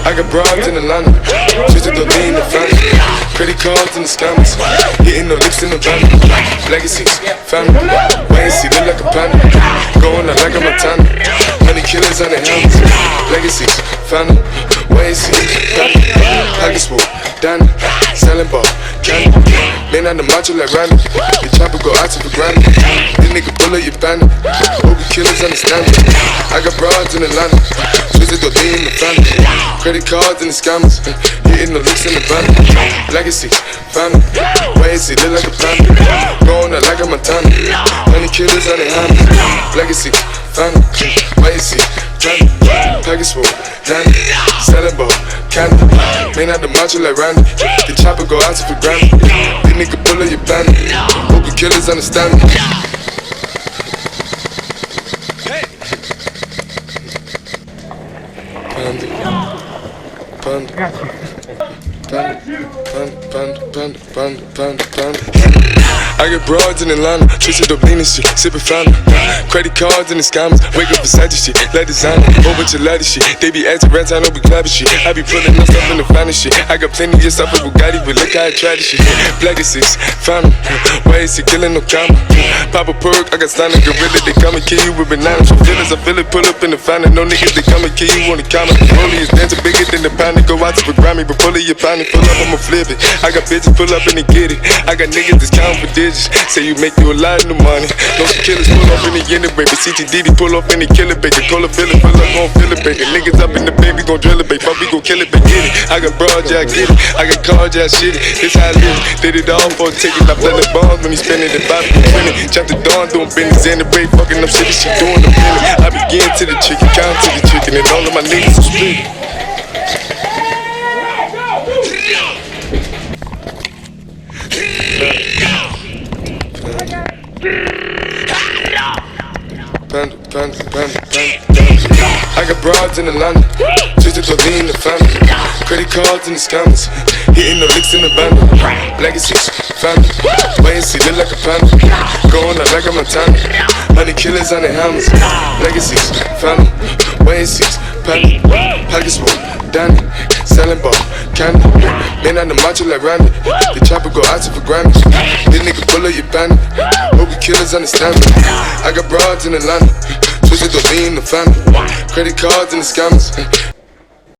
I got broads in Atlanta, twisted the lean, the family. Credit cards and the scammers, hitting no licks in the van. Legacies, family, wait and see, look like a panda. Going out like a Montana, money killers on their hands. Legacies, family, wait and see, family. Pockets full, Danny, selling ball, candy. Man on the macho like Randy, the chopper go out to the granny. This nigga bullet your bandit, hope you killers understand it. I got broads in Atlanta, twisted the lean, the family. Credit cards and the scammers, hitting the licks in the van. Legacy, family, wait and see, look like a panda. Going out like a Montana, money killers on their hands. Legacy, family, wait and see, family. Package full, Danny, selling ball, candy. Man out the macho like Randy, the chopper go out to the granny. This nigga bullet your bandit, hope you killers understand me. I get broads in Atlanta, twisted up lean and shit, sippin' fountain. Credit cards and the scammers, wake up beside your shit, like designer, whole bunch of ladder shit. They be acting rats, I know we clapping shit. I be pulling us up in the finest shit. I got plenty of stuff with Bugatti, but look how I try this shit. Black is 6, fountain, why is he killing no comma? Pop a perk, I got stunning gorilla, they come and kill you with bananas. For feelings, I feel it, pull up in the fountain. No niggas, they come and kill you on the counter. Rollie is dancing bigger than the pound. Go out to the Grammy, but pull it, your pound, pull up, I'ma flip it. I got bitches, pull up and they get it. I got niggas that's counting for digits. Say you make you a lot of money. No some killers pull up in the end of baby. CTDD pull up in the killer baby. Cola fill it, pull up, gon' fill it baby. Niggas up in the baby, gon' drill it baby. Fuck, we gon' kill it, baby, get it. I got broad, yeah, I get it. I got cards, yeah, shit it. This how I live. Did it all for a ticket. I play the bombs when he spinning the Bobby gon' win it. Chop the dawn, doing business in the break. Fucking up shit, she doing the minute. I begin to the chicken, count to the chicken, and all of my niggas are split. I got broads in Atlanta, twisted to lean the family. Credit cards and the scammers, hitting the licks in the van. Legacies, family, wait and see, look like a panda. Going out like a Montana, money killers on their hammers. Legacies, family, wait and see, family. Pockets full, Danny, selling ball, candy. Man on the macho like Randy, the chopper go out to the Grammy. This nigga bullet your bandit, hope you killers understand me. I got broads in Atlanta, twisted to lean the family. Credit cards and the scammers,